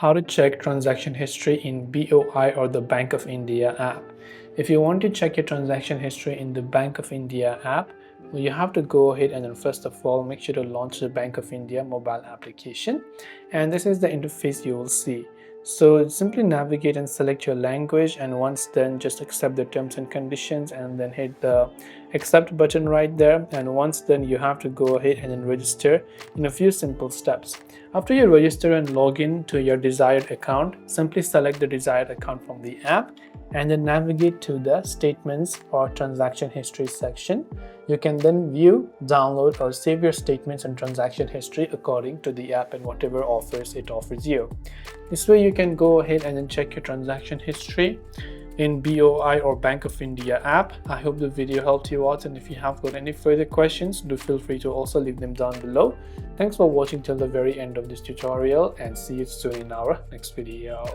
How to check transaction history in BOI or the Bank of India app. If you want to check your transaction history in the Bank of India app, you have to go ahead and then first of all make sure to launch the Bank of India mobile application, and this is the interface you will see. So simply navigate and select your language, and once done just accept the terms and conditions and then hit the accept button right there, and once done you have to go ahead and then register in a few simple steps. After you register and log in to your desired account, simply select the desired account from the app and then navigate to the statements or transaction history section. You can then view, download or save your statements and transaction history according to the app and whatever offers it offers you. This way you can go ahead and then check your transaction history in BOI or Bank of India app. I hope the video helped you out, and if you have got any further questions, do feel free to also leave them down below. Thanks for watching till the very end of this tutorial, and see you soon in our next video.